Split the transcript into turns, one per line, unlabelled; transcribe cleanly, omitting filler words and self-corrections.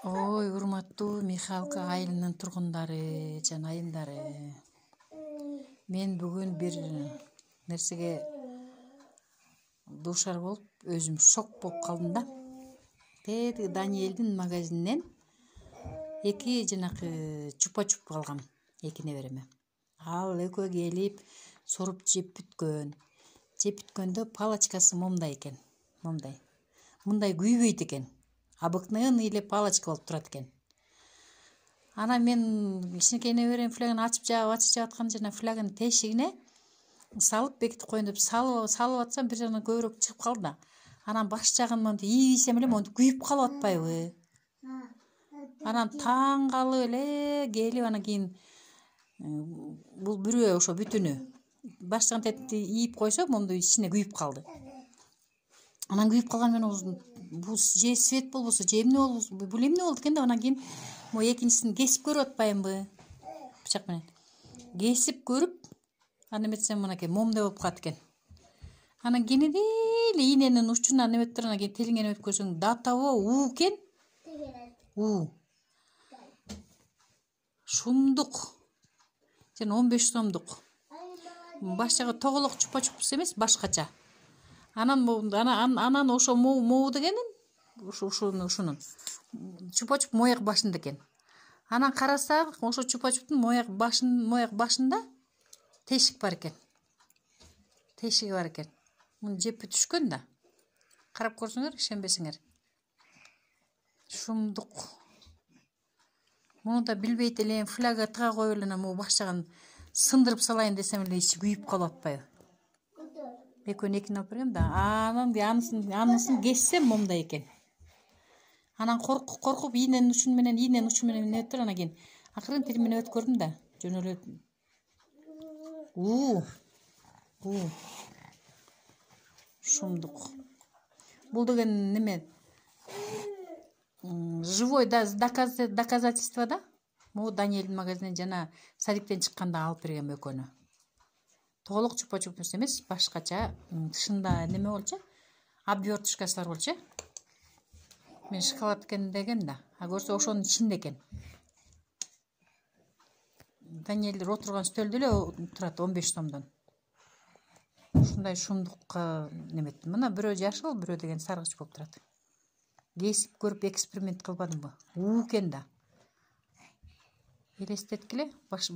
Ой, урматтуу Михалка айылынын тургундары жана айымдары. Мен бүгүн бир нерсеге дуушар болуп, өзүм шок болуп калдым да. Тетиги Даниэлдин магазининен 2 жанакы чупа-чуп алгам, 2 небереме. Ал экөө келип, соруп жеп бүткөндө палочкасы момундай экен. Мындай күйбөйт экен. Обыкновенный эле палочка болуп турат экен. Анан мен кичинекей неберем флягын ачып жаап аткан жана флягын тешигине салып бекитип коеюн деп салып атсам бир жагынан көбүрөөк чыгып калды да. Анан баш жагын монтип ийсем эле монтип күйүп калып атпайбы? Анан таң калып эле келип анан кийин бул бирөө ошо бүтүнү баш жагын тетти ийип койсо момундай ичине күйүп калды. Анан күйүп калган менен бул же свет болбосо, же эмне болбосо, бул эмне болду экен деп анан кийин могу экинчисин кесип көрүп атпаймынбы? Бычак менен. Кесип көрүп, анан эметсем мынакей момундай болуп калат экен. Анан кенеди эле ийненин учунан неметип туруп анан кийин тилиңе неметип көрсөң, до того уу экен. уу. Шумдук. Жана 15 сомдук. Баш жагы тоголок чупа-чупс эмес, башкача. Анан ошо моо дегенин ушунун чупа-чуп мояк башында экен. Анан карасак, ошо чупа-чуптун мояк башында тешик бар экен. Тешиги бар экен. Муну жеп бүтүшкөн да. Карап көрсөңөр, ишенбесеңер. Шумдук. Муну да билбейт элем, фляга тыга коюп эле могу баш жагын сындырып салайын десем эле ичи күйүп калып атпайбы? Экөөнү экине алып бергем да. Анысын кессем момундай экен. Анан коркуп ийненин учун менен неметип туруп анан кийин акырын тилимен неметип көрдүм да, жөн эле шумдук. Бул деген неме? Живой доказательство да. Могу Даниэлдин магазининен жана садиктен чыкканда алып бергем экөөнү. Тоголок чупа-чуп эмес, башкача, тышында неме болчу? Обвёртышкасы бар болчу. Мен шоколад экен дегем да, а көрсө ошонун ичинде экен. Даниэлдер отурган стөлдө эле турат 15 сомдон. Ушундай шумдукка неметтим. Мына бирөө жашыл, бирөө деген саргыч болуп турат. Кесип көрүп эксперимент кылбадымбы? Уу экен да. Элестеткиле, баш